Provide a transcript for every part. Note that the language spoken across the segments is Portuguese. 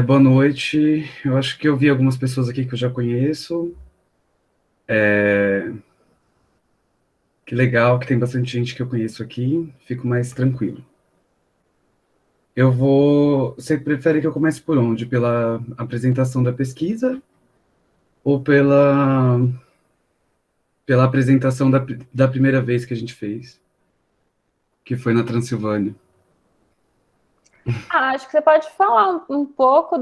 Boa noite. Eu acho que eu vi algumas pessoas aqui que eu já conheço. Que legal que tem bastante gente que eu conheço aqui. Fico mais tranquilo. Eu vou. Você prefere que eu comece por onde? Pela apresentação da pesquisa ou pela apresentação da primeira vez que a gente fez, que foi na Transilvânia? Acho que você pode falar um pouco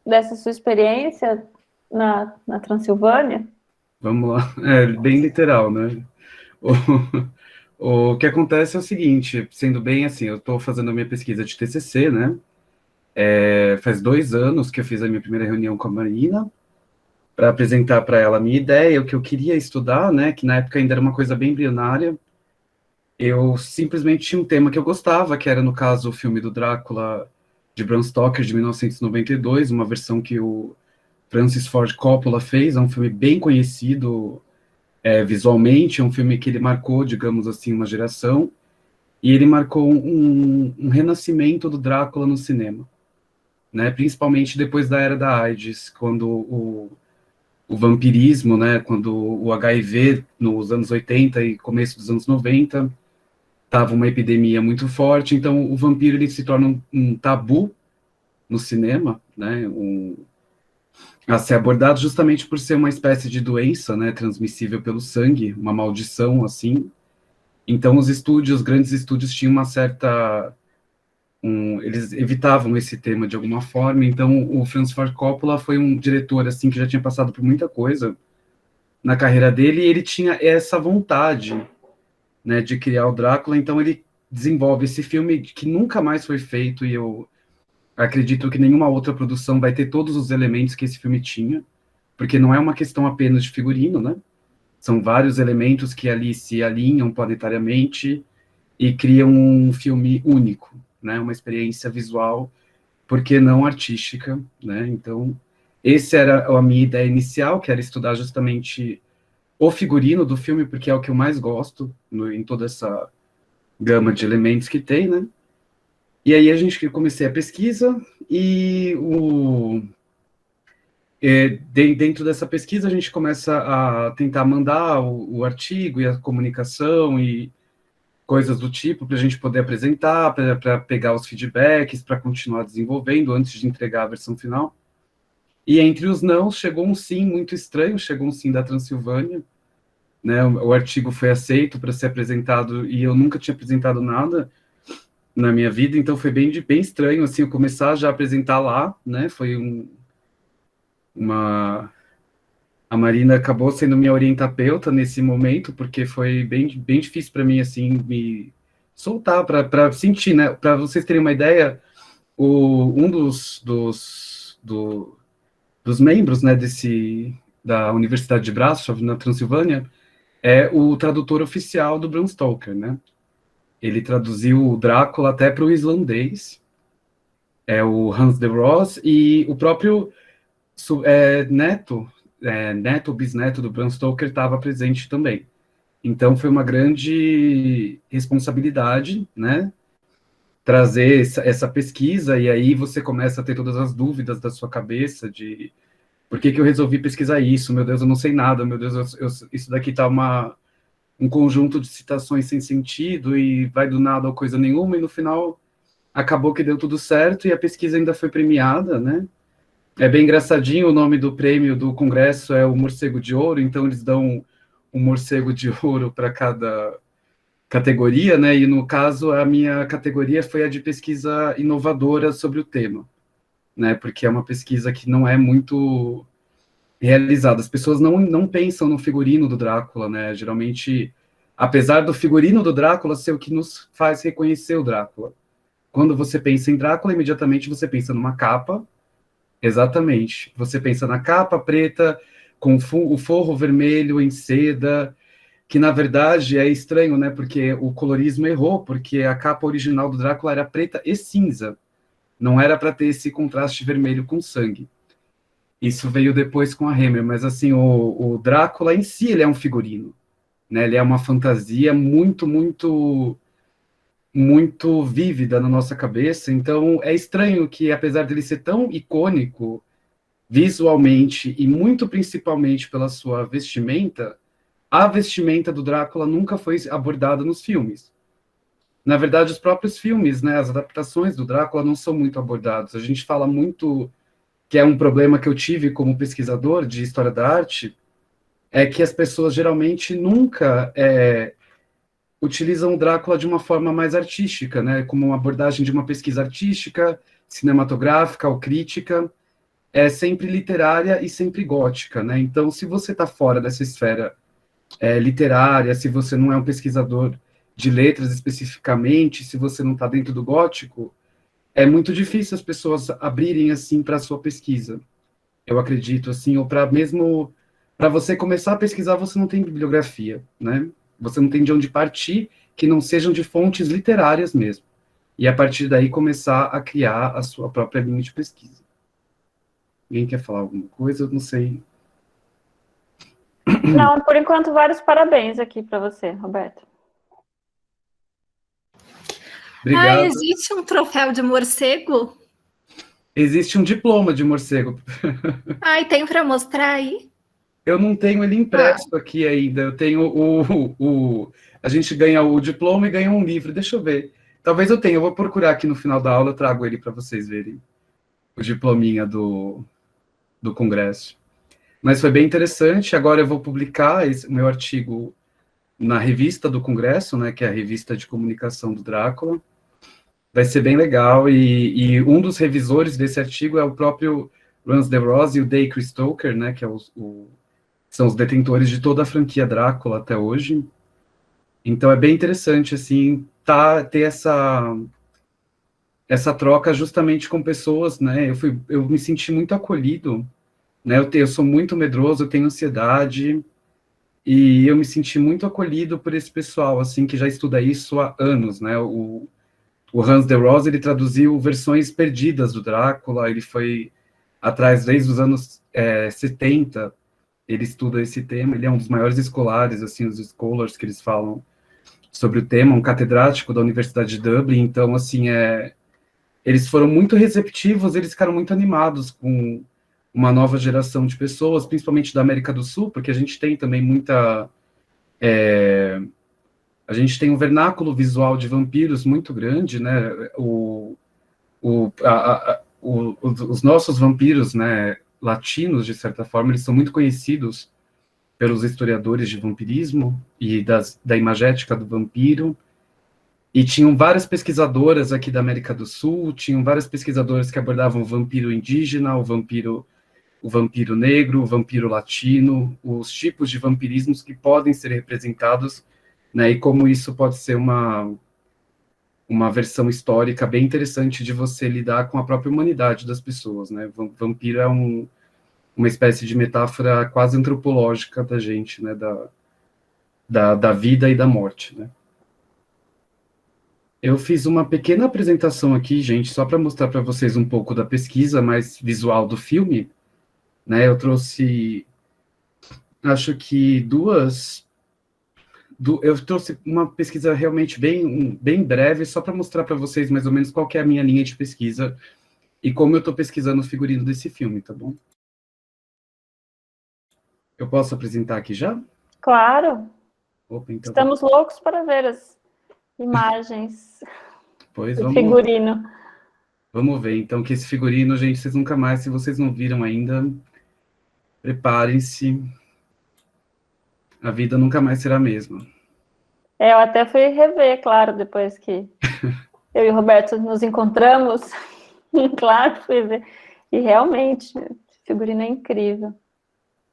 dessa sua experiência na Transilvânia. Vamos lá. É bem literal, né? O que acontece é o seguinte, sendo bem assim, eu estou fazendo a minha pesquisa de TCC, né? Faz 2 anos que eu fiz a minha primeira reunião com a Marina para apresentar para ela a minha ideia, o que eu queria estudar, né? Que na época ainda era uma coisa bem embrionária. Eu simplesmente tinha um tema que eu gostava, que era, no caso, o filme do Drácula de Bram Stoker, de 1992, uma versão que o Francis Ford Coppola fez. É um filme bem conhecido visualmente, é um filme que ele marcou, digamos assim, uma geração, e ele marcou um renascimento do Drácula no cinema, né? Principalmente depois da era da AIDS, quando o vampirismo, né? Quando o HIV, nos anos 80 e começo dos anos 90, estava uma epidemia muito forte, então o vampiro ele se torna um tabu no cinema, né? A ser abordado justamente por ser uma espécie de doença, né? Transmissível pelo sangue, uma maldição, assim. Então os grandes estúdios tinham uma certa eles evitavam esse tema de alguma forma. Então, o Francis Ford Coppola foi um diretor assim que já tinha passado por muita coisa na carreira dele, e ele tinha essa vontade, né, de criar o Drácula. Então, ele desenvolve esse filme que nunca mais foi feito, e eu acredito que nenhuma outra produção vai ter todos os elementos que esse filme tinha, porque não é uma questão apenas de figurino, né? São vários elementos que ali se alinham planetariamente e criam um filme único, né? Uma experiência visual, por que não artística, né? Então, essa era a minha ideia inicial, que era estudar justamente o figurino do filme, porque é o que eu mais gosto em toda essa gama de elementos que tem, né? E aí a gente comecei a pesquisa e dentro dessa pesquisa a gente começa a tentar mandar o artigo e a comunicação e coisas do tipo para a gente poder apresentar, para pegar os feedbacks, para continuar desenvolvendo antes de entregar a versão final. E entre os não, chegou um sim muito estranho, chegou um sim da Transilvânia, né? O artigo foi aceito para ser apresentado e eu nunca tinha apresentado nada na minha vida, então foi bem estranho assim eu começar já a apresentar lá, né? Foi uma a Marina acabou sendo minha orientapeuta nesse momento, porque foi bem difícil para mim assim me soltar para sentir, né? Para vocês terem uma ideia, um dos membros, né, da Universidade de Brasov, na Transilvânia, é o tradutor oficial do Bram Stoker, né? Ele traduziu o Drácula até para o islandês, é o Hans de Ross, e o próprio neto, bisneto do Bram Stoker estava presente também. Então foi uma grande responsabilidade, né? Trazer essa pesquisa, e aí você começa a ter todas as dúvidas da sua cabeça de por que eu resolvi pesquisar isso? Meu Deus, eu não sei nada. Meu Deus, isso daqui tá um conjunto de citações sem sentido e vai do nada a coisa nenhuma. E no final acabou que deu tudo certo e a pesquisa ainda foi premiada, né? É bem engraçadinho, o nome do prêmio do congresso é o Morcego de Ouro, então eles dão um morcego de ouro para cada categoria, né? E no caso, a minha categoria foi a de pesquisa inovadora sobre o tema, né? Porque é uma pesquisa que não é muito realizada. As pessoas não pensam no figurino do Drácula, né? Geralmente, apesar do figurino do Drácula ser o que nos faz reconhecer o Drácula. Quando você pensa em Drácula, imediatamente você pensa numa capa, exatamente. Você pensa na capa preta, com o forro vermelho em seda, que na verdade é estranho, né? Porque o colorismo errou, porque a capa original do Drácula era preta e cinza. Não era para ter esse contraste vermelho com sangue. Isso veio depois com a Hammer, mas assim, o Drácula em si, ele é um figurino, né? Ele é uma fantasia muito muito vívida na nossa cabeça, então é estranho que, apesar dele ser tão icônico visualmente e muito principalmente pela sua vestimenta, a vestimenta do Drácula nunca foi abordada nos filmes. Na verdade, os próprios filmes, né, as adaptações do Drácula não são muito abordados. A gente fala muito, que é um problema que eu tive como pesquisador de história da arte, é que as pessoas geralmente nunca utilizam o Drácula de uma forma mais artística, né, como uma abordagem de uma pesquisa artística, cinematográfica ou crítica, é sempre literária e sempre gótica, né? Então, se você está fora dessa esfera literária, se você não é um pesquisador de letras especificamente, se você não está dentro do gótico, é muito difícil as pessoas abrirem assim para a sua pesquisa. Eu acredito assim, ou para mesmo para você começar a pesquisar, você não tem bibliografia, né? Você não tem de onde partir que não sejam de fontes literárias mesmo. E a partir daí começar a criar a sua própria linha de pesquisa. Alguém quer falar alguma coisa? Eu não sei. Não, por enquanto, vários parabéns aqui para você, Roberto. Obrigado. Existe um troféu de morcego? Existe um diploma de morcego. E tem para mostrar aí? Eu não tenho ele impresso aqui ainda. Eu tenho a gente ganha o diploma e ganha um livro. Deixa eu ver. Talvez eu tenha. Eu vou procurar aqui no final da aula. Eu trago ele para vocês verem. O diplominha do congresso. Mas foi bem interessante. Agora eu vou publicar o meu artigo na revista do congresso, né, que é a revista de comunicação do Drácula. Vai ser bem legal. E um dos revisores desse artigo é o próprio Ransdell e o Dacre Stoker, né, que é são os detentores de toda a franquia Drácula até hoje. Então é bem interessante, assim, ter essa troca justamente com pessoas, né? Eu me senti muito acolhido, né? Eu sou muito medroso, eu tenho ansiedade, e eu me senti muito acolhido por esse pessoal, assim, que já estuda isso há anos, né? O Hans de Rose, ele traduziu versões perdidas do Drácula, ele foi atrás desde os anos 70, ele estuda esse tema, ele é um dos maiores escolares, assim, os scholars que eles falam sobre o tema, um catedrático da Universidade de Dublin, então, assim, eles foram muito receptivos, eles ficaram muito animados com uma nova geração de pessoas, principalmente da América do Sul, porque a gente tem também a gente tem um vernáculo visual de vampiros muito grande, né, os nossos vampiros, né, latinos, de certa forma, eles são muito conhecidos pelos historiadores de vampirismo e da imagética do vampiro, e tinham várias pesquisadoras aqui da América do Sul, tinham várias pesquisadoras que abordavam o vampiro indígena, o vampiro negro, o vampiro latino, os tipos de vampirismos que podem ser representados, né, e como isso pode ser uma versão histórica bem interessante de você lidar com a própria humanidade das pessoas, né? Vampiro é uma espécie de metáfora quase antropológica da gente, né? Da vida e da morte, né? Eu fiz uma pequena apresentação aqui, gente, só para mostrar para vocês um pouco da pesquisa mais visual do filme, né? Eu trouxe, acho que eu trouxe uma pesquisa realmente bem breve, só para mostrar para vocês mais ou menos qual que é a minha linha de pesquisa e como eu estou pesquisando o figurino desse filme, tá bom? Eu posso apresentar aqui já? Claro. Opa, então Estamos loucos para ver as imagens do figurino. Vamos ver, então, que esse figurino, gente, vocês nunca mais, se vocês não viram ainda, preparem-se. A vida nunca mais será a mesma. Eu até fui rever, claro, depois que eu e o Roberto nos encontramos. Claro, fui ver. E realmente, o figurino é incrível.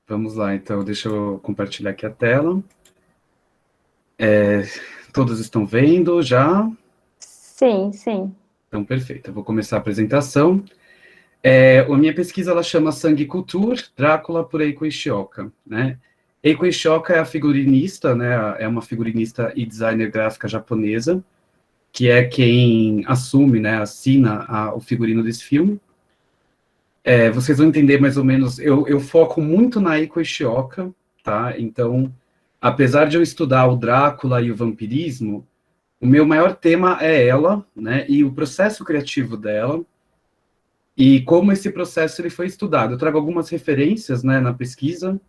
Vamos lá, então, deixa eu compartilhar aqui a tela. Todos estão vendo já? Sim, sim. Então, perfeito. Eu vou começar a apresentação. A minha pesquisa, ela chama Sangue Culture, Drácula por Eiko Ishioka, né? Eiko Ishioka é a figurinista, né? É uma figurinista e designer gráfica japonesa, que é quem assume, né? Assina o figurino desse filme. Vocês vão entender mais ou menos, eu foco muito na Eiko Ishioka, tá? Então, apesar de eu estudar o Drácula e o vampirismo, O meu maior tema é ela, né, e o processo criativo dela, e como esse processo ele foi estudado. Eu trago algumas referências, né, na pesquisa.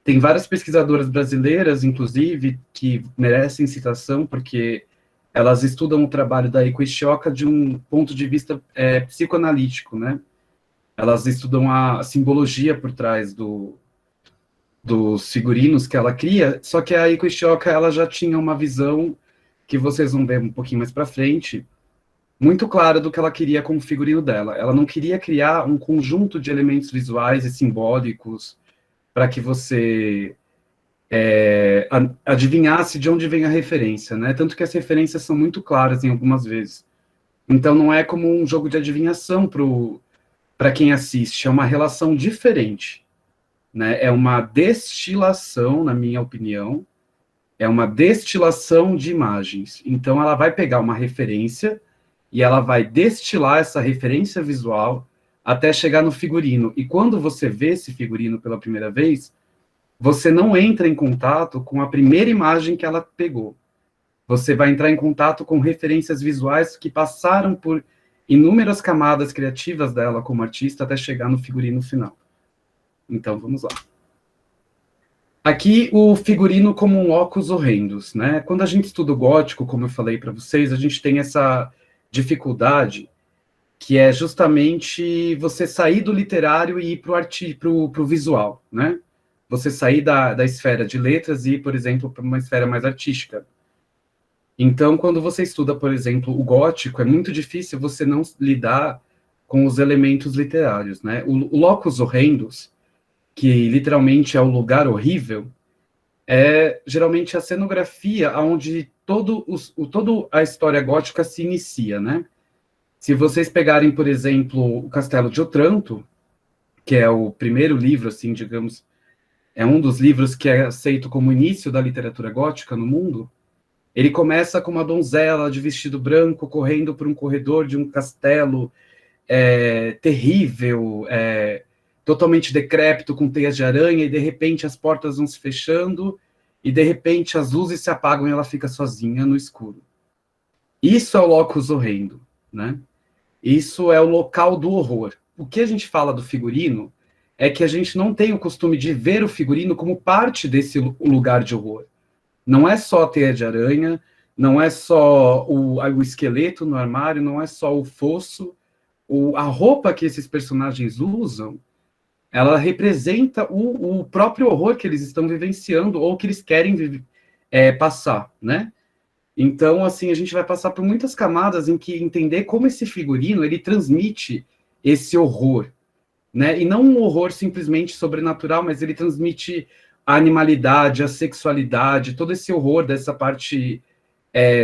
Tem várias pesquisadoras brasileiras, inclusive, que merecem citação, porque elas estudam o trabalho da Eiko Ishioka de um ponto de vista psicoanalítico, né? Elas estudam a simbologia por trás dos figurinos que ela cria, só que a Eiko Ishioka, ela já tinha uma visão, que vocês vão ver um pouquinho mais para frente, muito clara do que ela queria com o figurino dela. Ela não queria criar um conjunto de elementos visuais e simbólicos para que você adivinhasse de onde vem a referência, né? Tanto que as referências são muito claras em algumas vezes. Então não é como um jogo de adivinhação para quem assiste, é uma relação diferente, né? É uma destilação, na minha opinião, é uma destilação de imagens. Então ela vai pegar uma referência e ela vai destilar essa referência visual até chegar no figurino. E quando você vê esse figurino pela primeira vez, você não entra em contato com a primeira imagem que ela pegou. Você vai entrar em contato com referências visuais que passaram por inúmeras camadas criativas dela como artista até chegar no figurino final. Então, vamos lá. Aqui, o figurino como um locus horrendus, né? Quando a gente estuda o gótico, como eu falei para vocês, a gente tem essa dificuldade, que é justamente você sair do literário e ir para o visual, né? Você sair da esfera de letras e ir, por exemplo, para uma esfera mais artística. Então, quando você estuda, por exemplo, o gótico, é muito difícil você não lidar com os elementos literários, né? O locus horrendus, que literalmente é o lugar horrível, é geralmente a cenografia onde toda a história gótica se inicia, né? Se vocês pegarem, por exemplo, o Castelo de Otranto, que é o primeiro livro, assim, digamos, é um dos livros que é aceito como início da literatura gótica no mundo, ele começa com uma donzela de vestido branco correndo por um corredor de um castelo terrível, totalmente decrépito, com teias de aranha, e de repente as portas vão se fechando, e de repente as luzes se apagam e ela fica sozinha no escuro. Isso é o locus horrendo, né? Isso é o local do horror. O que a gente fala do figurino é que a gente não tem o costume de ver o figurino como parte desse lugar de horror. Não é só a teia de aranha, não é só o esqueleto no armário, não é só o fosso, a roupa que esses personagens usam, ela representa o próprio horror que eles estão vivenciando ou que eles querem passar, né? Então, assim, a gente vai passar por muitas camadas em que entender como esse figurino, ele transmite esse horror, né? E não um horror simplesmente sobrenatural, mas ele transmite a animalidade, a sexualidade, todo esse horror dessa parte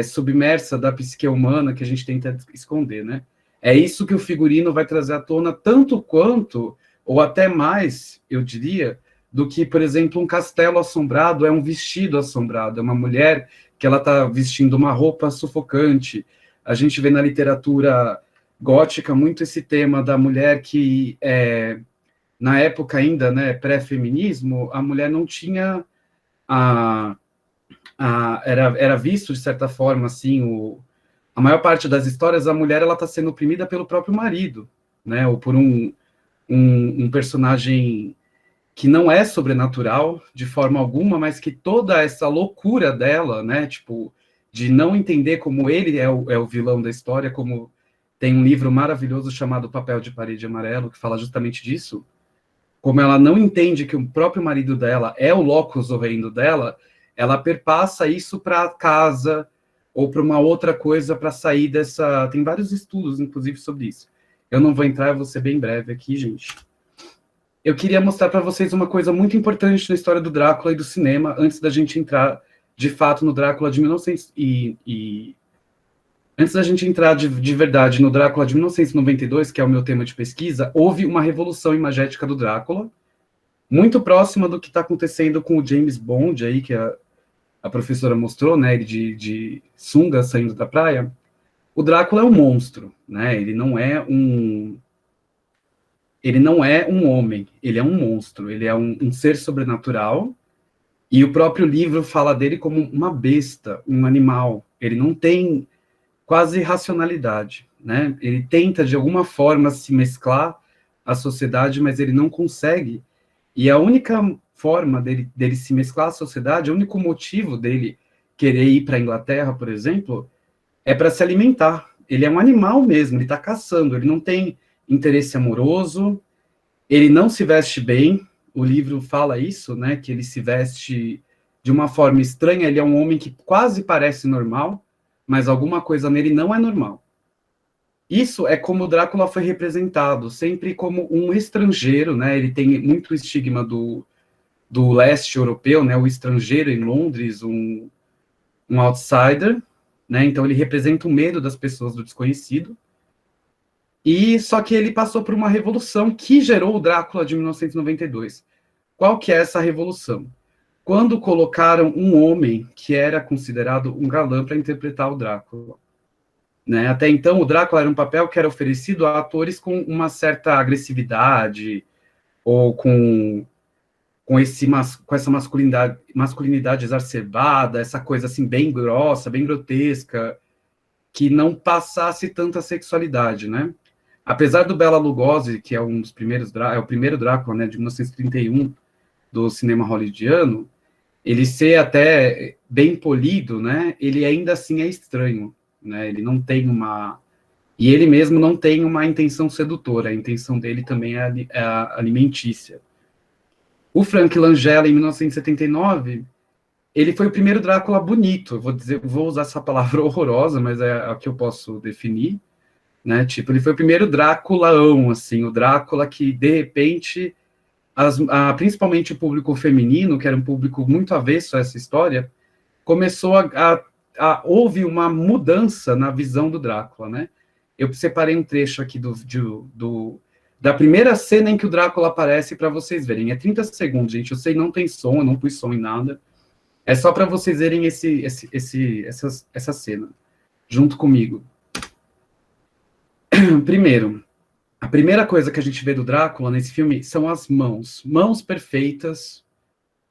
submersa da psique humana que a gente tenta esconder, né? É isso que o figurino vai trazer à tona, tanto quanto, ou até mais, eu diria, do que, por exemplo, um castelo assombrado é um vestido assombrado, é uma mulher que ela está vestindo uma roupa sufocante. A gente vê na literatura gótica muito esse tema da mulher que, na época ainda, né, pré-feminismo, a mulher não tinha era visto, de certa forma, assim, a maior parte das histórias, a mulher ela está sendo oprimida pelo próprio marido, né, ou por um personagem que não é sobrenatural de forma alguma, mas que toda essa loucura dela, né, tipo, de não entender como ele é o vilão da história, como tem um livro maravilhoso chamado Papel de Parede Amarelo, que fala justamente disso, como ela não entende que o próprio marido dela é o locus horrendo dela, ela perpassa isso para casa ou para uma outra coisa para sair dessa... Tem vários estudos, inclusive, sobre isso. Eu não vou entrar, eu vou ser bem breve aqui, gente. Eu queria mostrar para vocês uma coisa muito importante na história do Drácula e do cinema, antes da gente entrar, de fato, no Drácula de 1900 Antes da gente entrar de verdade no Drácula de 1992, que é o meu tema de pesquisa, houve uma revolução imagética do Drácula, muito próxima do que está acontecendo com o James Bond, aí, que a professora mostrou, né, ele de sunga saindo da praia. O Drácula é um monstro, né, ele não é um homem, ele é um monstro, ele é um ser sobrenatural, E o próprio livro fala dele como uma besta, um animal. Ele não tem quase racionalidade, né? Ele tenta, de alguma forma, se mesclar à sociedade, mas ele não consegue. E a única forma dele se mesclar à sociedade, o único motivo dele querer ir para a Inglaterra, por exemplo, é para se alimentar. Ele é um animal mesmo, ele está caçando, ele não tem interesse amoroso, ele não se veste bem, o livro fala isso, né, que ele se veste de uma forma estranha, ele é um homem que quase parece normal, mas alguma coisa nele não é normal. Isso é como o Drácula foi representado, sempre como um estrangeiro, né, ele tem muito estigma do leste europeu, né, o estrangeiro em Londres, um outsider, né, então ele representa o medo das pessoas do desconhecido, e só que ele passou por uma revolução que gerou o Drácula de 1992. Qual que é essa revolução? Quando colocaram um homem que era considerado um galã para interpretar o Drácula. Né? Até então, o Drácula era um papel que era oferecido a atores com uma certa agressividade, ou com essa masculinidade exacerbada, essa coisa assim bem grossa, bem grotesca, que não passasse tanta sexualidade, né? Apesar do Bela Lugosi, que é um dos primeiros, é o primeiro Drácula, né, de 1931, do cinema hollywoodiano, ele ser até bem polido, né, ele ainda assim é estranho, né, ele não tem uma... E ele mesmo não tem uma intenção sedutora, a intenção dele também é alimentícia. O Frank Langella, em 1979, ele foi o primeiro Drácula bonito, vou usar essa palavra horrorosa, mas é a que eu posso definir, né, tipo, ele foi o primeiro Dráculaão, assim, o Drácula que, de repente, principalmente o público feminino, que era um público muito avesso a essa história, começou houve uma mudança na visão do Drácula, né? Eu separei um trecho aqui da primeira cena em que o Drácula aparece para vocês verem. É 30 segundos, gente. Eu sei, não tem som, eu não pus som em nada. É só para vocês verem essa cena, junto comigo. Primeiro, a primeira coisa que a gente vê do Drácula nesse filme são as mãos. Mãos perfeitas,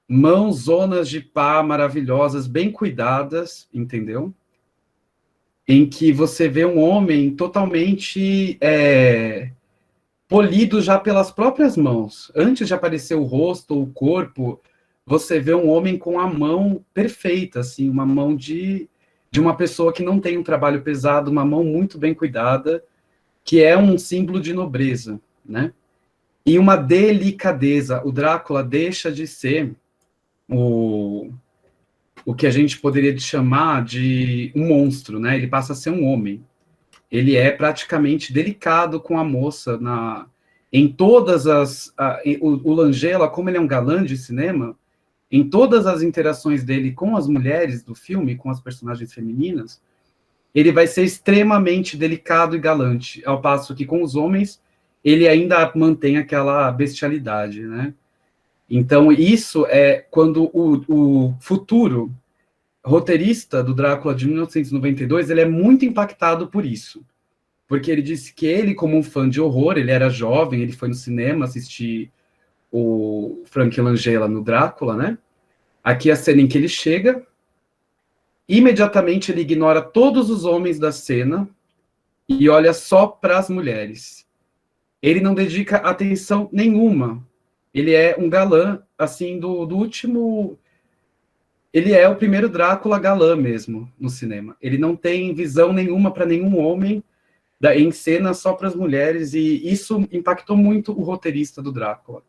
mãos zonas de pá maravilhosas, bem cuidadas, entendeu? Em que você vê um homem totalmente polido já pelas próprias mãos. Antes de aparecer o rosto ou o corpo, você vê um homem com a mão perfeita, assim, uma mão de uma pessoa que não tem um trabalho pesado, uma mão muito bem cuidada, que é um símbolo de nobreza, né? E uma delicadeza. O Drácula deixa de ser o que a gente poderia chamar de um monstro, né? Ele passa a ser um homem. Ele é praticamente delicado com a moça em todas o Langella, como ele é um galã de cinema, em todas as interações dele com as mulheres do filme, com as personagens femininas, ele vai ser extremamente delicado e galante, ao passo que com os homens ele ainda mantém aquela bestialidade, né? Então, isso é quando o futuro roteirista do Drácula de 1992, ele é muito impactado por isso, porque ele disse que ele, como um fã de horror, ele era jovem, ele foi no cinema assistir o Frank Langella no Drácula, né? Aqui a cena em que ele chega, imediatamente ele ignora todos os homens da cena e olha só para as mulheres. Ele não dedica atenção nenhuma. Ele é um galã, assim, do último... Ele é o primeiro Drácula galã mesmo, no cinema. Ele não tem visão nenhuma para nenhum homem em cena, só para as mulheres, e isso impactou muito o roteirista do Drácula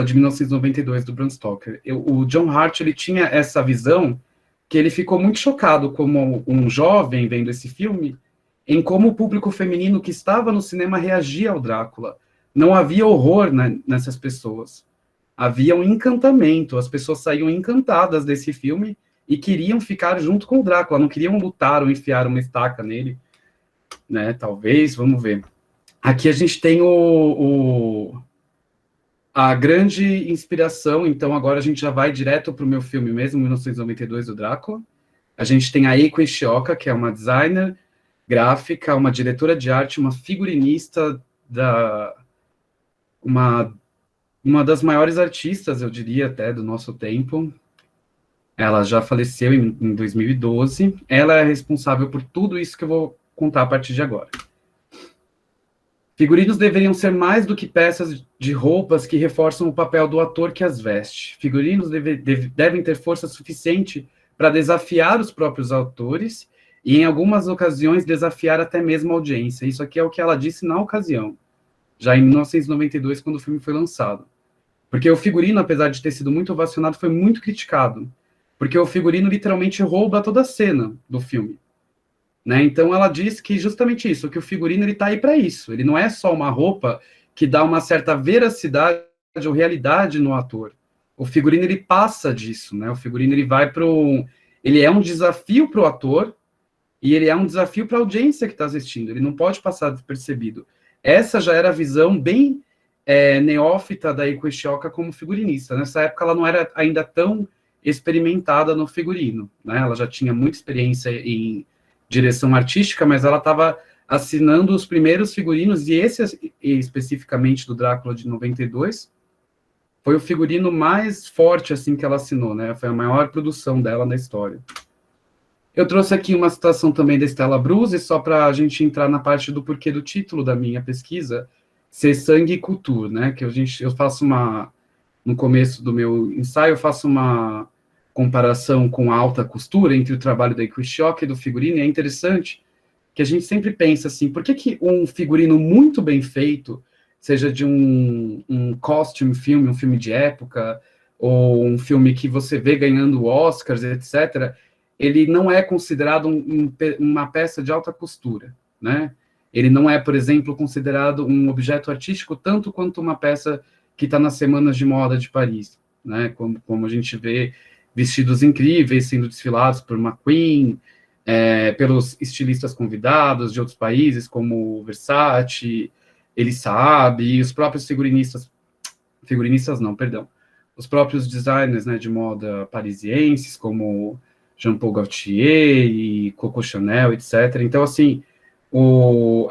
de 1992, do Bram Stoker. O John Hurt, ele tinha essa visão que ele ficou muito chocado como um jovem vendo esse filme, em como o público feminino que estava no cinema reagia ao Drácula. Não havia horror nessas pessoas. Havia um encantamento. As pessoas saíam encantadas desse filme e queriam ficar junto com o Drácula, não queriam lutar ou enfiar uma estaca nele, né? Talvez, vamos ver. Aqui a gente tem a grande inspiração, então agora a gente já vai direto para o meu filme mesmo, 1992, do Drácula. A gente tem a Eiko Ishioka, que é uma designer gráfica, uma diretora de arte, uma figurinista, uma uma das maiores artistas, eu diria até, do nosso tempo. Ela já faleceu em 2012. Ela é responsável por tudo isso que eu vou contar a partir de agora. Figurinos deveriam ser mais do que peças de roupas que reforçam o papel do ator que as veste. Figurinos devem ter força suficiente para desafiar os próprios autores e, em algumas ocasiões, desafiar até mesmo a audiência. Isso aqui é o que ela disse na ocasião, já em 1992, quando o filme foi lançado. Porque o figurino, apesar de ter sido muito ovacionado, foi muito criticado. Porque o figurino literalmente rouba toda a cena do filme. Né? Então ela diz que justamente isso, que o figurino está aí para isso. Ele não é só uma roupa que dá uma certa veracidade ou realidade no ator. O figurino ele passa disso, né? O figurino ele vai para ele é um desafio para o ator e ele é um desafio para a audiência que está assistindo. Ele não pode passar despercebido. Essa já era a visão bem neófita da Eiko Ishioka como figurinista. Nessa época ela não era ainda tão experimentada no figurino, né? Ela já tinha muita experiência em direção artística, mas ela estava assinando os primeiros figurinos, e esse, especificamente do Drácula de 92, foi o figurino mais forte, assim, que ela assinou, né? Foi a maior produção dela na história. Eu trouxe aqui uma citação também da Stella Bruce, só para a gente entrar na parte do porquê do título da minha pesquisa, ser Sangue e Couture, né? Que eu faço no começo do meu ensaio, eu faço uma comparação com a alta costura entre o trabalho da Eiko Ishioka e do figurino, e é interessante que a gente sempre pensa assim, por que um figurino muito bem feito, seja de um costume filme, um filme de época, ou um filme que você vê ganhando Oscars, etc., ele não é considerado uma peça de alta costura, né? Ele não é, por exemplo, considerado um objeto artístico tanto quanto uma peça que está nas semanas de moda de Paris, né? Como a gente vê vestidos incríveis sendo desfilados por McQueen, pelos estilistas convidados de outros países, como Versace, Elie Saab, e os próprios figurinistas não, perdão, os próprios designers, né, de moda parisienses, como Jean Paul Gaultier e Coco Chanel, etc. Então, assim,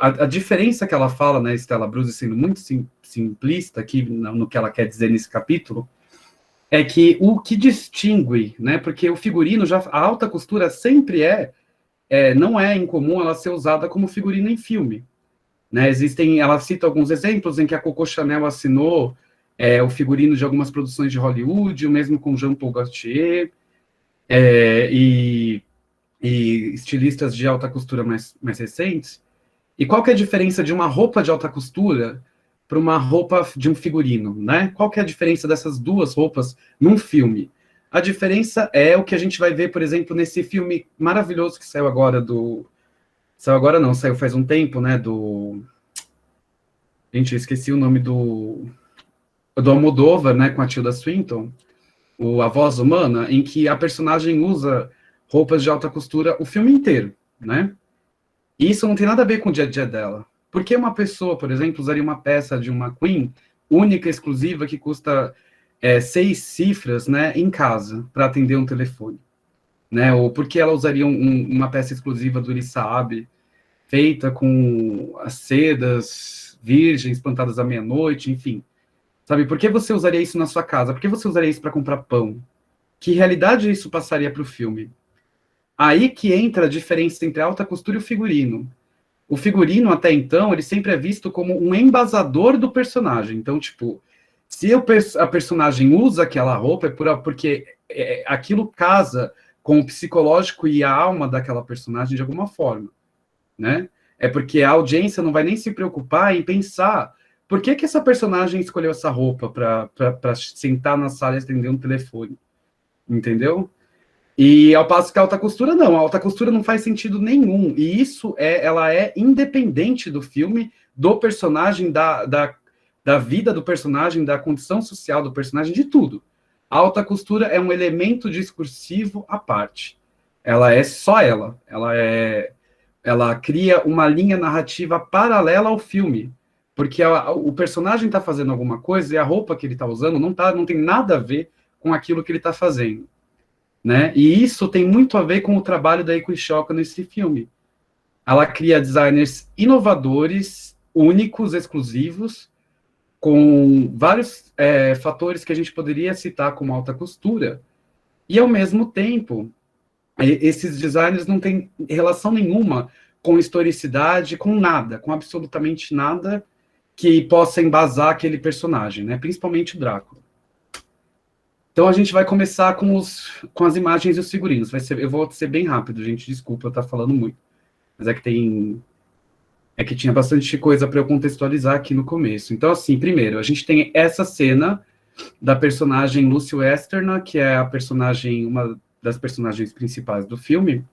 a diferença que ela fala, né, Stella Bruce, sendo muito simplista aqui no que ela quer dizer nesse capítulo, é que o que distingue, né, porque o figurino, a alta costura sempre não é incomum ela ser usada como figurino em filme, né, ela cita alguns exemplos em que a Coco Chanel assinou o figurino de algumas produções de Hollywood, o mesmo com Jean Paul Gaultier, e estilistas de alta costura mais recentes. E qual que é a diferença de uma roupa de alta costura para uma roupa de um figurino, né? Qual que é a diferença dessas duas roupas num filme? A diferença é o que a gente vai ver, por exemplo, nesse filme maravilhoso que saiu agora saiu faz um tempo, né, gente, eu esqueci o nome do Almodóvar, né, com a Tilda Swinton, A Voz Humana, em que a personagem usa roupas de alta costura o filme inteiro, né? E isso não tem nada a ver com o dia a dia dela. Por que uma pessoa, por exemplo, usaria uma peça de uma Queen única, exclusiva, que custa 6 cifras, né, em casa, para atender um telefone? Né? Ou por que ela usaria uma peça exclusiva do Elie Saab, feita com as sedas virgens plantadas à meia-noite, enfim. Sabe, por que você usaria isso na sua casa? Por que você usaria isso para comprar pão? Que realidade isso passaria para o filme? Aí que entra a diferença entre a alta costura e o figurino. O figurino, até então, ele sempre é visto como um embasador do personagem. Então, tipo, se a personagem usa aquela roupa, é porque aquilo casa com o psicológico e a alma daquela personagem de alguma forma, né? É porque a audiência não vai nem se preocupar em pensar por que essa personagem escolheu essa roupa para sentar na sala e atender um telefone, entendeu? E ao passo que a alta costura não, a alta costura não faz sentido nenhum, e isso ela é independente do filme, do personagem, da vida do personagem, da condição social do personagem, de tudo. A alta costura é um elemento discursivo à parte. Ela é só ela cria uma linha narrativa paralela ao filme, porque o personagem está fazendo alguma coisa e a roupa que ele está usando não tem nada a ver com aquilo que ele está fazendo. Né? E isso tem muito a ver com o trabalho da Eiko Ishioka nesse filme. Ela cria designers inovadores, únicos, exclusivos, com vários fatores que a gente poderia citar como alta costura, e ao mesmo tempo, esses designs não têm relação nenhuma com historicidade, com nada, com absolutamente nada que possa embasar aquele personagem, né? Principalmente o Drácula. Então a gente vai começar com as imagens e os figurinos. Eu vou ser bem rápido, gente, desculpa eu estar falando muito. Mas é que tinha bastante coisa para eu contextualizar aqui no começo. Então, assim, primeiro, a gente tem essa cena da personagem Lucy Westerner, que é uma das personagens principais do filme,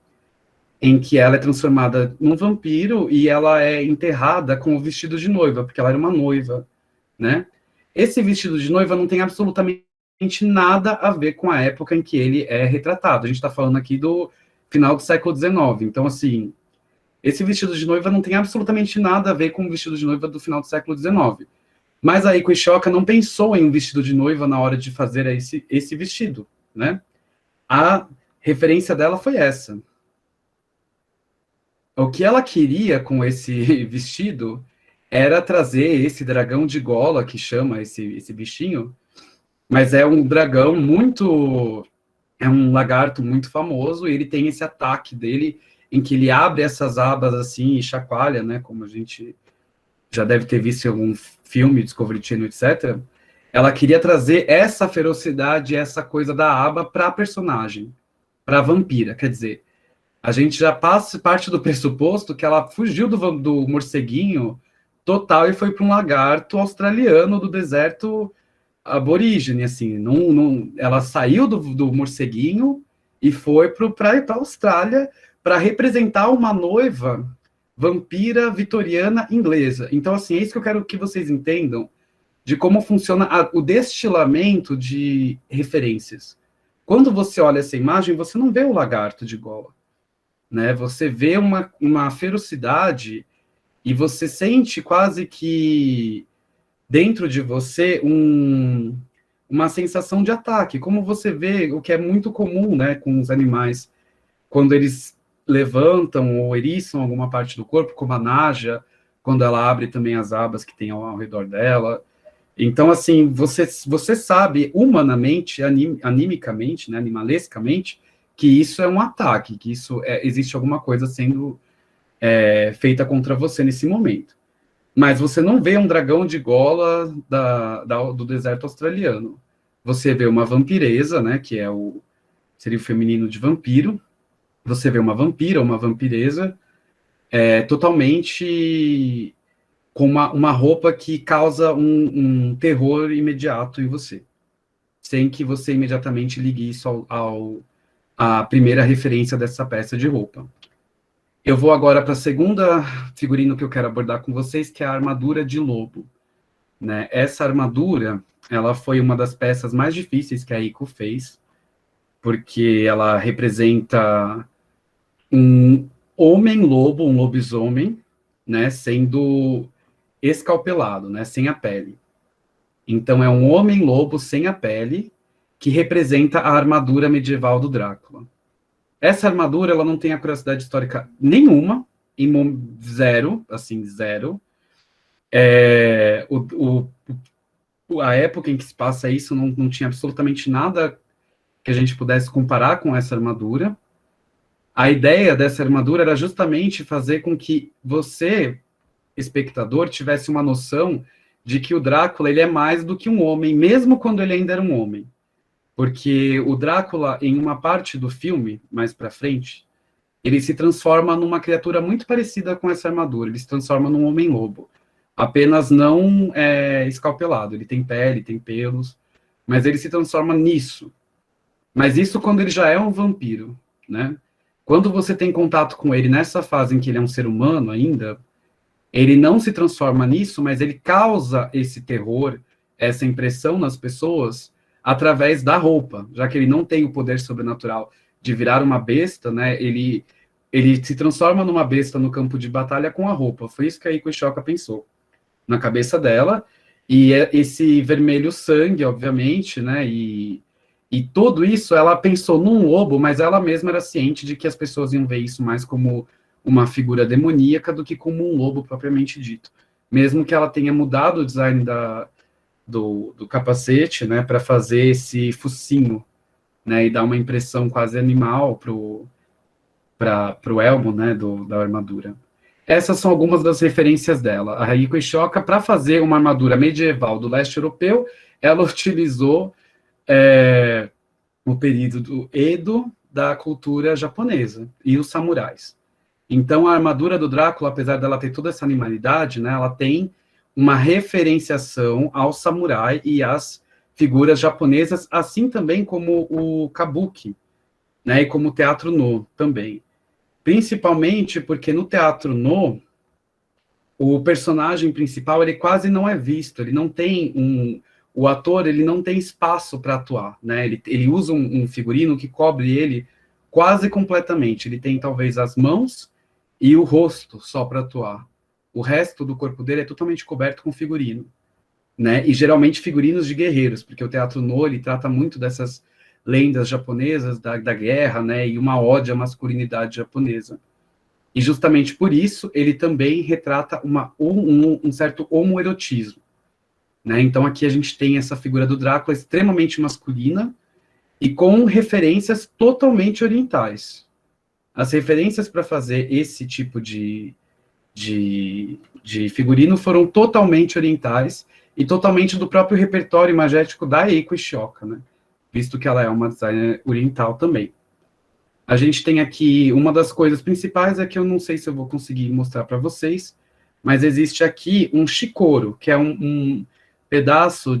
em que ela é transformada num vampiro e ela é enterrada com o vestido de noiva, porque ela era uma noiva, né? Esse vestido de noiva não tem absolutamente nada a ver com a época em que ele é retratado. A gente está falando aqui do final do século XIX. Então, assim, esse vestido de noiva não tem absolutamente nada a ver com o vestido de noiva do final do século XIX. Mas a Eiko Ishioka não pensou em um vestido de noiva na hora de fazer esse vestido, né? A referência dela foi essa. O que ela queria com esse vestido era trazer esse dragão de gola, que chama esse bichinho, mas é um dragão é um lagarto muito famoso, e ele tem esse ataque dele, em que ele abre essas abas assim e chacoalha, né, como a gente já deve ter visto em algum filme, Discovery Channel, etc. Ela queria trazer essa ferocidade, essa coisa da aba para a personagem, para a vampira, quer dizer, a gente já parte do pressuposto que ela fugiu do morceguinho total e foi para um lagarto australiano do deserto aborígene, assim, ela saiu do morceguinho e foi para a Austrália para representar uma noiva vampira vitoriana inglesa. Então, assim, é isso que eu quero que vocês entendam de como funciona o destilamento de referências. Quando você olha essa imagem, você não vê o lagarto de gola, né? Você vê uma ferocidade e você sente quase que dentro de você uma sensação de ataque, como você vê, o que é muito comum, né, com os animais, quando eles levantam ou eriçam alguma parte do corpo, como a Naja, quando ela abre também as abas que tem ao redor dela. Então, assim, você sabe humanamente, animicamente, né, animalescamente, que isso é um ataque, que existe alguma coisa sendo feita contra você nesse momento. Mas você não vê um dragão de gola do deserto australiano. Você vê uma vampiresa, né, que seria o feminino de vampiro. Você vê uma vampira, uma vampiresa, totalmente com uma roupa que causa um terror imediato em você, sem que você imediatamente ligue isso à primeira referência dessa peça de roupa. Eu vou agora para a segunda figurino que eu quero abordar com vocês, que é a armadura de lobo, né? Essa armadura, ela foi uma das peças mais difíceis que a Eiko fez, porque ela representa um homem-lobo, um lobisomem, né, sendo escalpelado, né, sem a pele. Então, é um homem-lobo sem a pele, que representa a armadura medieval do Drácula. Essa armadura, ela não tem a curiosidade histórica nenhuma, zero, assim, zero. A época em que se passa isso não tinha absolutamente nada que a gente pudesse comparar com essa armadura. A ideia dessa armadura era justamente fazer com que você, espectador, tivesse uma noção de que o Drácula ele é mais do que um homem, mesmo quando ele ainda era um homem. Porque o Drácula, em uma parte do filme, mais para frente, ele se transforma numa criatura muito parecida com essa armadura. Ele se transforma num homem-lobo. Apenas não escalpelado. Ele tem pele, tem pelos, mas ele se transforma nisso. Mas isso quando ele já é um vampiro, né? Quando você tem contato com ele nessa fase em que ele é um ser humano ainda, ele não se transforma nisso, mas ele causa esse terror, essa impressão nas pessoas através da roupa, já que ele não tem o poder sobrenatural de virar uma besta, né? Ele se transforma numa besta no campo de batalha com a roupa. Foi isso que a Eiko Ishioka pensou na cabeça dela, e esse vermelho sangue, obviamente, né? E tudo isso ela pensou num lobo, mas ela mesma era ciente de que as pessoas iam ver isso mais como uma figura demoníaca do que como um lobo propriamente dito. Mesmo que ela tenha mudado o design do capacete, né, para fazer esse focinho, né, e dar uma impressão quase animal pro elmo, né, da armadura. Essas são algumas das referências dela. A Reiko Ishioka, para fazer uma armadura medieval do leste europeu, ela utilizou o período do Edo da cultura japonesa e os samurais. Então, a armadura do Drácula, apesar dela ter toda essa animalidade, né, ela tem uma referenciação ao samurai e às figuras japonesas, assim também como o kabuki, né, e como o teatro no também. Principalmente porque no teatro no, o personagem principal, ele quase não é visto, ele não tem o ator, ele não tem espaço para atuar, né, ele usa um figurino que cobre ele quase completamente, ele tem talvez as mãos e o rosto só para atuar, o resto do corpo dele é totalmente coberto com figurino, né, e geralmente figurinos de guerreiros, porque o teatro no, ele trata muito dessas lendas japonesas da guerra, né, e uma ode à masculinidade japonesa. E justamente por isso, ele também retrata um certo homoerotismo, né, então aqui a gente tem essa figura do Drácula extremamente masculina e com referências totalmente orientais. As referências para fazer esse tipo de figurino foram totalmente orientais e totalmente do próprio repertório imagético da Eiko Ishioka, né, visto que ela é uma designer oriental também. A gente tem aqui, uma das coisas principais é que eu não sei se eu vou conseguir mostrar para vocês, mas existe aqui um shikoro, que é um pedaço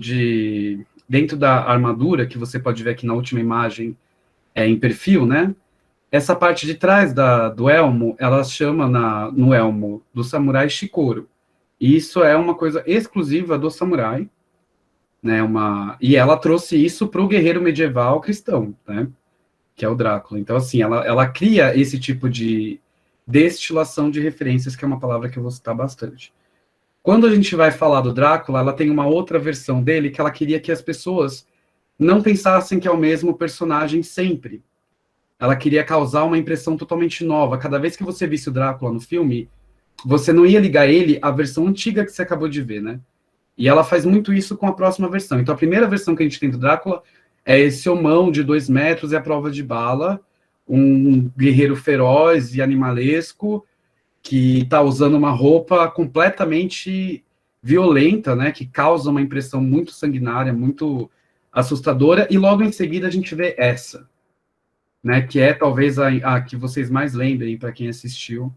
dentro da armadura, que você pode ver aqui na última imagem, em perfil, né? Essa parte de trás do elmo, ela chama no elmo do samurai shikoro. E isso é uma coisa exclusiva do samurai, né, e ela trouxe isso para o guerreiro medieval cristão, né, que é o Drácula. Então, assim, ela cria esse tipo de destilação de referências, que é uma palavra que eu vou citar bastante. Quando a gente vai falar do Drácula, ela tem uma outra versão dele, que ela queria que as pessoas não pensassem que é o mesmo personagem sempre. Ela queria causar uma impressão totalmente nova. Cada vez que você visse o Drácula no filme, você não ia ligar ele à versão antiga que você acabou de ver, né? E ela faz muito isso com a próxima versão. Então, a primeira versão que a gente tem do Drácula é esse homão de 2 metros e a prova de bala, um guerreiro feroz e animalesco, que está usando uma roupa completamente violenta, né, que causa uma impressão muito sanguinária, muito assustadora, e logo em seguida a gente vê essa, né, que é talvez a que vocês mais lembrem, para quem assistiu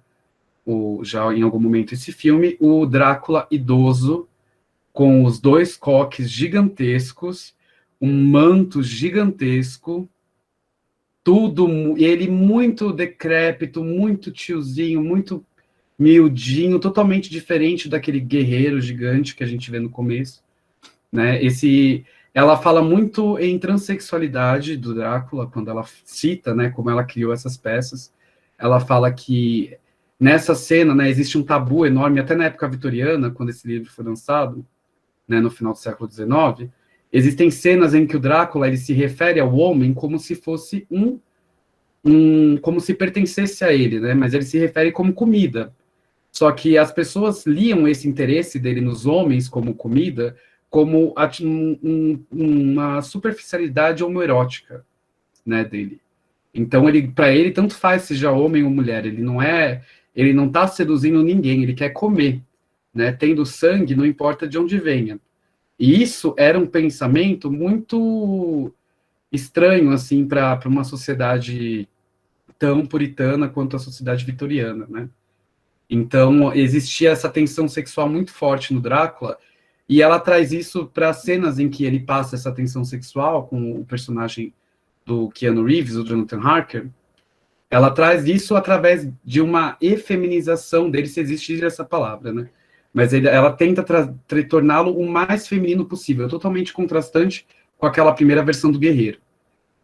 já em algum momento esse filme, o Drácula idoso, com os 2 coques gigantescos, um manto gigantesco, ele muito decrépito, muito tiozinho, muito miudinho, totalmente diferente daquele guerreiro gigante que a gente vê no começo, né? Ela fala muito em transexualidade do Drácula, quando ela cita, né, como ela criou essas peças. Ela fala que nessa cena, né, existe um tabu enorme, até na época vitoriana, quando esse livro foi lançado, né, no final do século XIX, existem cenas em que o Drácula ele se refere ao homem como se fosse como se pertencesse a ele, né, mas ele se refere como comida. Só que as pessoas liam esse interesse dele nos homens como comida como uma superficialidade homoerótica, né, dele. Então, para ele, tanto faz seja homem ou mulher, ele não está seduzindo ninguém, ele quer comer, né, tendo sangue, não importa de onde venha. E isso era um pensamento muito estranho, assim, para uma sociedade tão puritana quanto a sociedade vitoriana, né? Então, existia essa tensão sexual muito forte no Drácula, e ela traz isso para cenas em que ele passa essa tensão sexual com o personagem do Keanu Reeves, o Jonathan Harker. Ela traz isso através de uma efeminização dele, se existe essa palavra, né? Mas ela tenta torná-lo o mais feminino possível, totalmente contrastante com aquela primeira versão do guerreiro,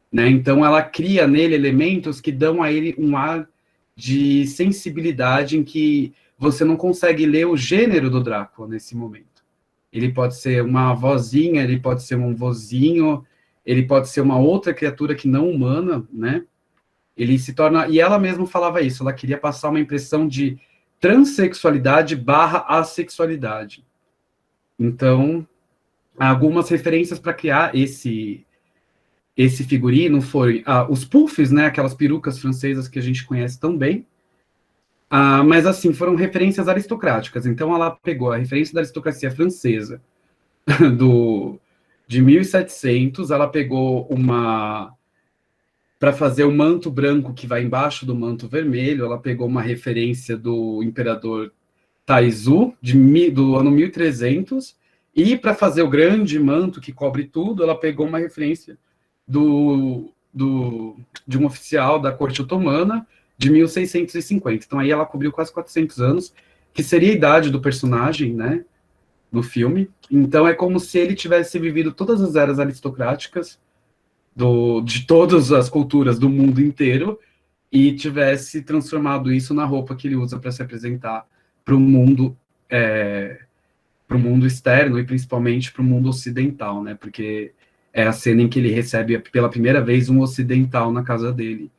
né? Então ela cria nele elementos que dão a ele um ar de sensibilidade em que você não consegue ler o gênero do Drácula nesse momento. Ele pode ser uma vozinha, ele pode ser um vozinho, ele pode ser uma outra criatura que não humana, né? Ele se torna... E ela mesma falava isso, ela queria passar uma impressão de transexualidade / assexualidade. Então, algumas referências para criar esse figurino foram os puffs, né, aquelas perucas francesas que a gente conhece tão bem, mas assim, foram referências aristocráticas. Então ela pegou a referência da aristocracia francesa de 1700, ela pegou para fazer o manto branco que vai embaixo do manto vermelho, ela pegou uma referência do imperador Taizu, do ano 1300, e para fazer o grande manto que cobre tudo, ela pegou uma referência de um oficial da corte otomana de 1650. Então aí ela cobriu quase 400 anos, que seria a idade do personagem, né, no filme. Então é como se ele tivesse vivido todas as eras aristocráticas de todas as culturas do mundo inteiro e tivesse transformado isso na roupa que ele usa para se apresentar para o mundo externo e principalmente para o mundo ocidental, né? Porque é a cena em que ele recebe pela primeira vez um ocidental na casa dele.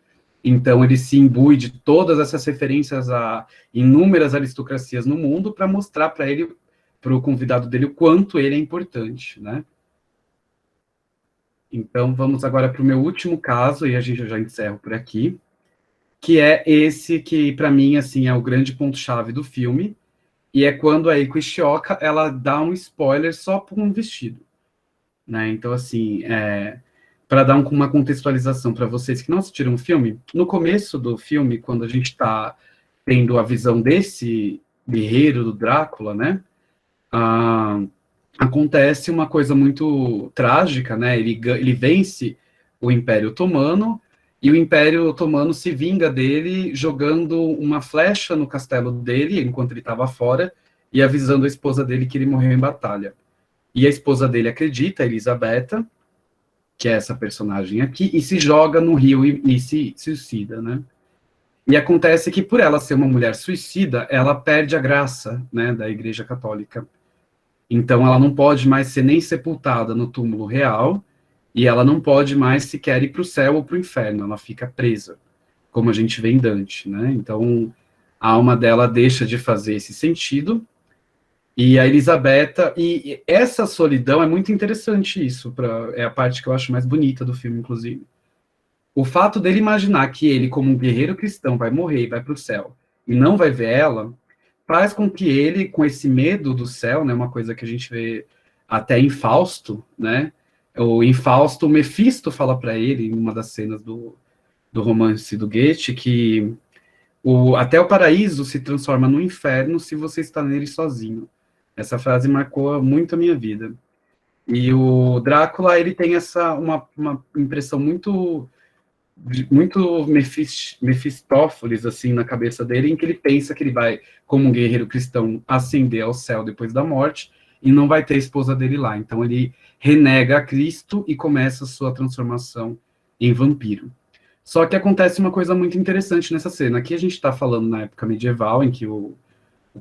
Então ele se imbui de todas essas referências a inúmeras aristocracias no mundo para mostrar para ele, para o convidado dele, o quanto ele é importante, né? Então, vamos agora para o meu último caso, e a gente já encerra por aqui, que é esse que, para mim, assim, é o grande ponto-chave do filme, e é quando a Eiko Ishioka, ela dá um spoiler só por um vestido, né? Então, assim, para dar uma contextualização para vocês que não assistiram o filme, no começo do filme, quando a gente está tendo a visão desse guerreiro do Drácula, né? Acontece uma coisa muito trágica, né? Ele vence o Império Otomano, e o Império Otomano se vinga dele jogando uma flecha no castelo dele, enquanto ele estava fora, e avisando a esposa dele que ele morreu em batalha. E a esposa dele acredita, Elisabetta, que é essa personagem aqui, e se joga no rio e se suicida, né? E acontece que, por ela ser uma mulher suicida, ela perde a graça, né, da Igreja Católica. Então, ela não pode mais ser nem sepultada no túmulo real, e ela não pode mais sequer ir para o céu ou para o inferno, ela fica presa, como a gente vê em Dante, né? Então, a alma dela deixa de fazer esse sentido, e a Elisabetta, e essa solidão é muito interessante isso, é a parte que eu acho mais bonita do filme, inclusive. O fato dele imaginar que ele, como um guerreiro cristão, vai morrer e vai para o céu, e não vai ver ela, faz com que ele, com esse medo do céu, né, uma coisa que a gente vê até em Fausto, né, em Fausto, o Mefisto fala para ele, em uma das cenas do romance do Goethe, que até o paraíso se transforma no inferno se você está nele sozinho. Essa frase marcou muito a minha vida. E o Drácula, ele tem uma impressão muito Mefistófeles, assim, na cabeça dele, em que ele pensa que ele vai, como um guerreiro cristão, ascender ao céu depois da morte, e não vai ter a esposa dele lá. Então ele renega a Cristo e começa a sua transformação em vampiro. Só que acontece uma coisa muito interessante nessa cena. Aqui a gente está falando na época medieval, em que o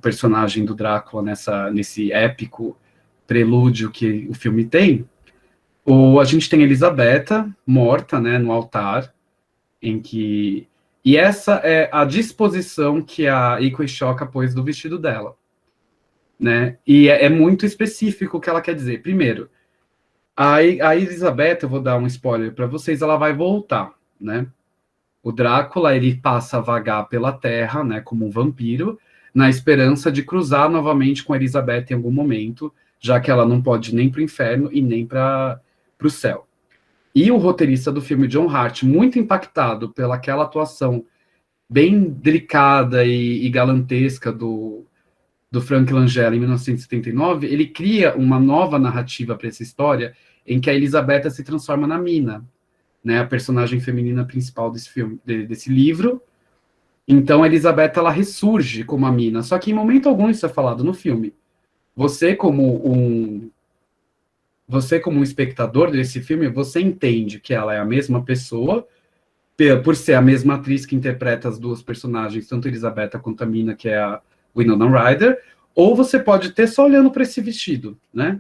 personagem do Drácula, nesse épico prelúdio que o filme tem, a gente tem Elisabetta morta, né, no altar, e essa é a disposição que a Eiko Ishioka pôs do vestido dela, né? E é muito específico o que ela quer dizer. Primeiro, a Elisabetta, eu vou dar um spoiler para vocês, ela vai voltar, né? O Drácula, ele passa a vagar pela terra, né, como um vampiro, na esperança de cruzar novamente com a Elisabetta em algum momento, já que ela não pode ir nem para o inferno e nem para o céu. E o roteirista do filme, John Hart, muito impactado pelaquela atuação bem delicada e galantesca do Frank Langella em 1979, ele cria uma nova narrativa para essa história, em que a Elisabetta se transforma na Mina, né, a personagem feminina principal desse livro. Então a Elisabetta, ela ressurge como a Mina, só que em momento algum isso é falado no filme. Você como um espectador desse filme, você entende que ela é a mesma pessoa, por ser a mesma atriz que interpreta as duas personagens, tanto a Elisabetta quanto a Mina, que é a Winona Ryder, ou você pode ter só olhando para esse vestido, né?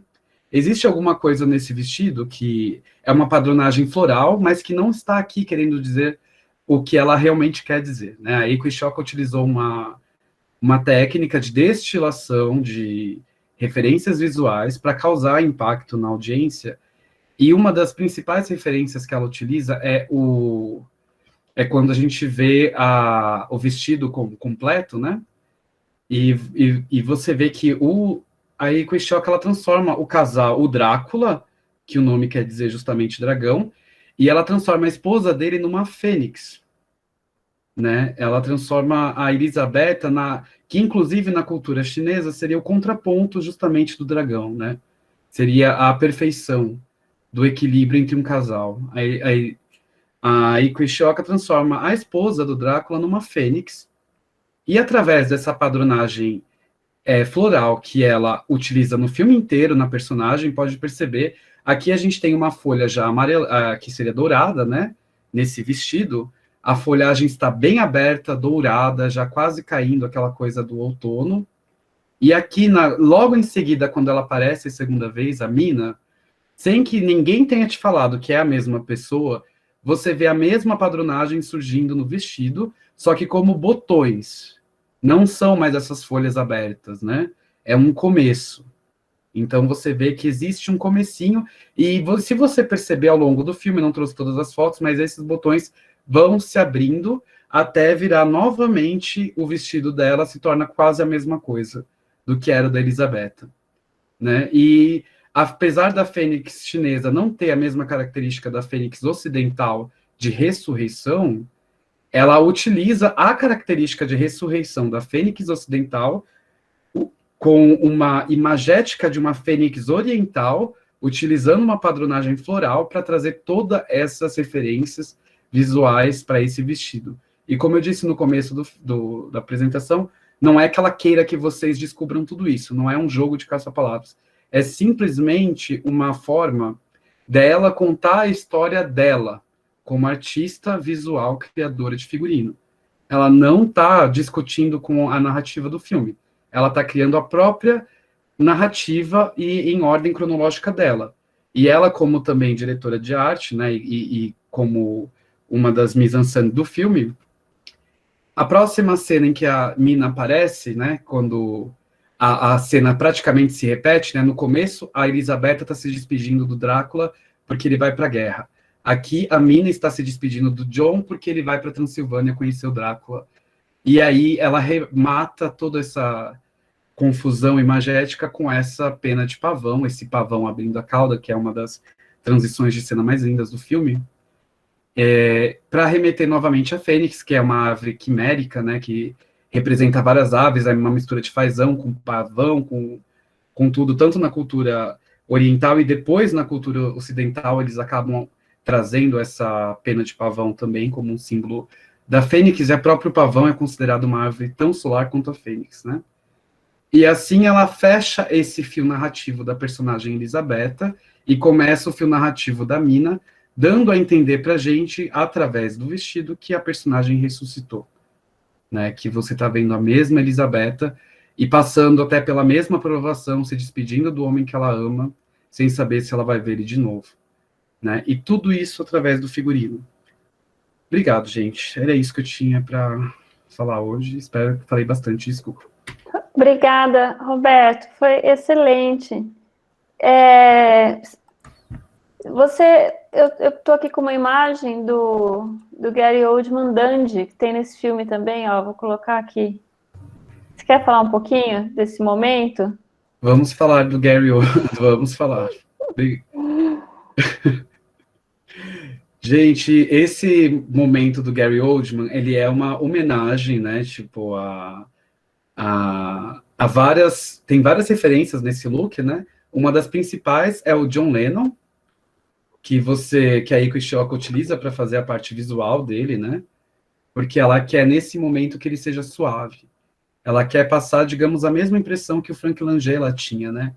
Existe alguma coisa nesse vestido que é uma padronagem floral, mas que não está aqui querendo dizer o que ela realmente quer dizer, né? A Eiko Ishioka utilizou uma técnica de destilação de referências visuais para causar impacto na audiência, e uma das principais referências que ela utiliza é quando a gente vê o vestido completo, né? E você vê que a Eiko Ishioka, ela transforma o casal, o Drácula, que o nome quer dizer justamente dragão, e ela transforma a esposa dele numa fênix, né? Ela transforma a Elisabetta, que inclusive na cultura chinesa seria o contraponto justamente do dragão, né? Seria a perfeição do equilíbrio entre um casal. A Eiko Ishioka transforma a esposa do Drácula numa fênix, e através dessa padronagem floral que ela utiliza no filme inteiro, na personagem, pode perceber, aqui a gente tem uma folha já amarela, que seria dourada, né? Nesse vestido, a folhagem está bem aberta, dourada, já quase caindo, aquela coisa do outono. E aqui, logo em seguida, quando ela aparece a segunda vez, a Mina, sem que ninguém tenha te falado que é a mesma pessoa, você vê a mesma padronagem surgindo no vestido, só que como botões. Não são mais essas folhas abertas, né? É um começo. Então você vê que existe um comecinho, e se você perceber ao longo do filme, não trouxe todas as fotos, mas esses botões vão se abrindo até virar novamente o vestido dela, se torna quase a mesma coisa do que era o da Elisabetta, né? E apesar da fênix chinesa não ter a mesma característica da fênix ocidental de ressurreição, ela utiliza a característica de ressurreição da fênix ocidental com uma imagética de uma fênix oriental, utilizando uma padronagem floral para trazer todas essas referências visuais para esse vestido. E como eu disse no começo da apresentação, não é que ela queira que vocês descubram tudo isso, não é um jogo de caça-palavras. É simplesmente uma forma dela contar a história dela, como artista visual criadora de figurino. Ela não está discutindo com a narrativa do filme. Ela está criando a própria narrativa e em ordem cronológica dela. E ela, como também diretora de arte, né, e como uma das mise-en-scène do filme, a próxima cena em que a Mina aparece, né, quando a cena praticamente se repete, né, no começo, a Elisabetta está se despedindo do Drácula porque ele vai para a guerra. Aqui, a Mina está se despedindo do John porque ele vai para Transilvânia conhecer o Drácula. E aí, ela remata toda essa confusão imagética com essa pena de pavão, esse pavão abrindo a cauda, que é uma das transições de cena mais lindas do filme, para remeter novamente a Fênix, que é uma ave quimérica, né, que representa várias aves, é uma mistura de fazão com pavão, com tudo, tanto na cultura oriental e depois na cultura ocidental, eles acabam trazendo essa pena de pavão também como um símbolo da fênix, e a próprio pavão é considerado uma árvore tão solar quanto a fênix, né? E assim ela fecha esse fio narrativo da personagem Elisabetta e começa o fio narrativo da Mina, dando a entender pra gente, através do vestido, que a personagem ressuscitou, né? Que você tá vendo a mesma Elisabetta e passando até pela mesma provação, se despedindo do homem que ela ama, sem saber se ela vai ver ele de novo, né? E tudo isso através do figurino. Obrigado, gente. Era isso que eu tinha para falar hoje. Espero que falei bastante, desculpa. Obrigada, Roberto. Foi excelente. Eu estou aqui com uma imagem do Gary Oldman Dandy, que tem nesse filme também, ó, vou colocar aqui. Você quer falar um pouquinho desse momento? Vamos falar do Gary Oldman, vamos falar. Gente, esse momento do Gary Oldman, ele é uma homenagem, né, tipo, a várias, tem várias referências nesse look, né, uma das principais é o John Lennon, que a Eiko Ishioka utiliza para fazer a parte visual dele, né, porque ela quer nesse momento que ele seja suave, ela quer passar, digamos, a mesma impressão que o Frank Langella tinha, né,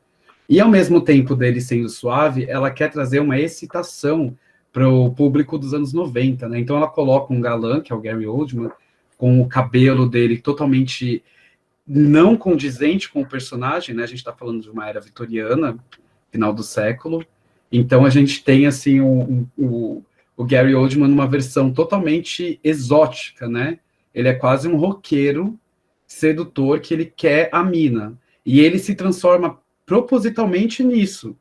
e ao mesmo tempo dele sendo suave, ela quer trazer uma excitação para o público dos anos 90, né? Então ela coloca um galã, que é o Gary Oldman, com o cabelo dele totalmente não condizente com o personagem, né? A gente está falando de uma era vitoriana, final do século. Então a gente tem, assim, o Gary Oldman numa versão totalmente exótica, né? Ele é quase um roqueiro sedutor que ele quer a mina. E ele se transforma propositalmente nisso,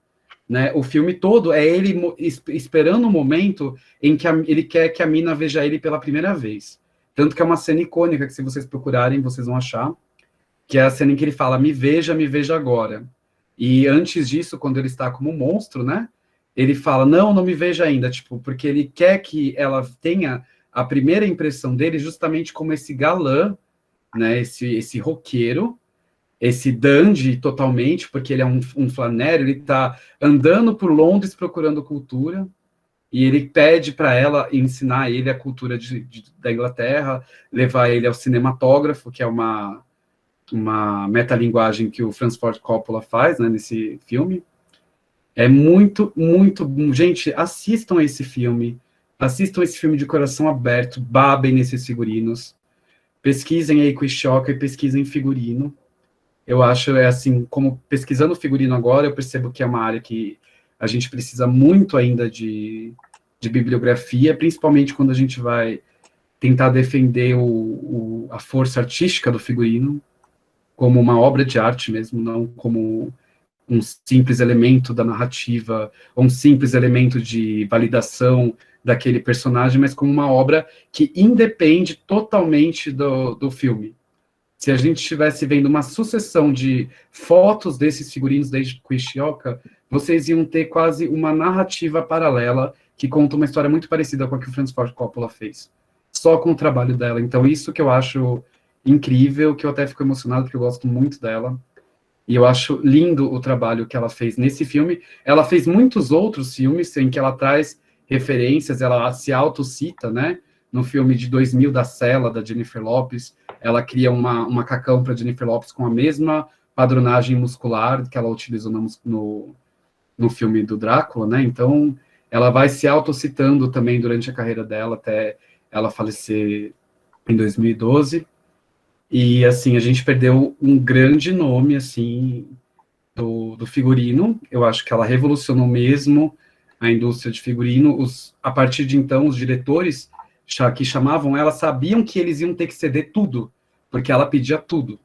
né? O filme todo é ele esperando o momento em que ele quer que a mina veja ele pela primeira vez. Tanto que é uma cena icônica que, se vocês procurarem, vocês vão achar, que é a cena em que ele fala, me veja agora. E antes disso, quando ele está como monstro, né? Ele fala, não me veja ainda, tipo, porque ele quer que ela tenha a primeira impressão dele justamente como esse galã, né? Esse roqueiro, esse dandy totalmente, porque ele é um flanero, ele está andando por Londres procurando cultura, e ele pede para ela ensinar ele a cultura da Inglaterra, levar ele ao cinematógrafo, que é uma metalinguagem que o Francis Ford Coppola faz, né, nesse filme. É muito, muito... Gente, assistam esse filme de coração aberto, babem nesses figurinos, pesquisem aí com Ixoca e pesquisem figurino. Eu acho, assim, como pesquisando figurino agora, eu percebo que é uma área que a gente precisa muito ainda de bibliografia, principalmente quando a gente vai tentar defender a força artística do figurino, como uma obra de arte mesmo, não como um simples elemento da narrativa, ou um simples elemento de validação daquele personagem, mas como uma obra que independe totalmente do filme. Se a gente estivesse vendo uma sucessão de fotos desses figurinos desde Ishioka, vocês iam ter quase uma narrativa paralela que conta uma história muito parecida com a que o Francis Ford Coppola fez, só com o trabalho dela. Então, isso que eu acho incrível, que eu até fico emocionado, porque eu gosto muito dela, e eu acho lindo o trabalho que ela fez nesse filme. Ela fez muitos outros filmes em que ela traz referências, ela se autocita, né? No filme de 2000 da Cela, da Jennifer Lopez, ela cria um macacão para Jennifer Lopez com a mesma padronagem muscular que ela utilizou no filme do Drácula, né? Então, ela vai se autocitando também durante a carreira dela, até ela falecer em 2012. E, assim, a gente perdeu um grande nome, assim, do figurino. Eu acho que ela revolucionou mesmo a indústria de figurino. A partir de então, os diretores que chamavam ela sabiam que eles iam ter que ceder tudo, porque ela pedia tudo,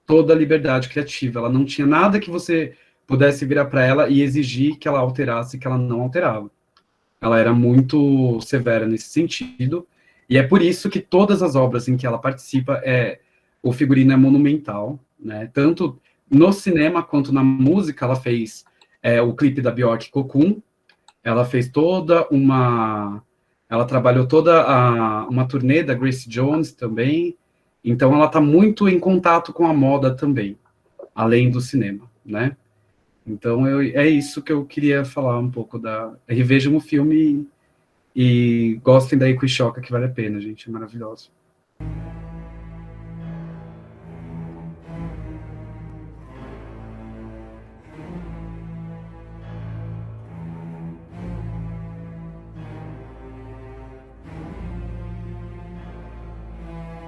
toda a liberdade criativa. Ela não tinha nada que você pudesse virar para ela e exigir que ela alterasse, que ela não alterava. Ela era muito severa nesse sentido, e é por isso que todas as obras em que ela participa, o figurino é monumental, né? Tanto no cinema quanto na música. Ela fez o clipe da Björk, Cocoon, ela fez ela trabalhou toda uma turnê da Grace Jones também, então ela está muito em contato com a moda também, além do cinema, né? Então, é isso que eu queria falar um pouco revejam o filme e gostem da Iko Ishioka, que vale a pena, gente, é maravilhoso.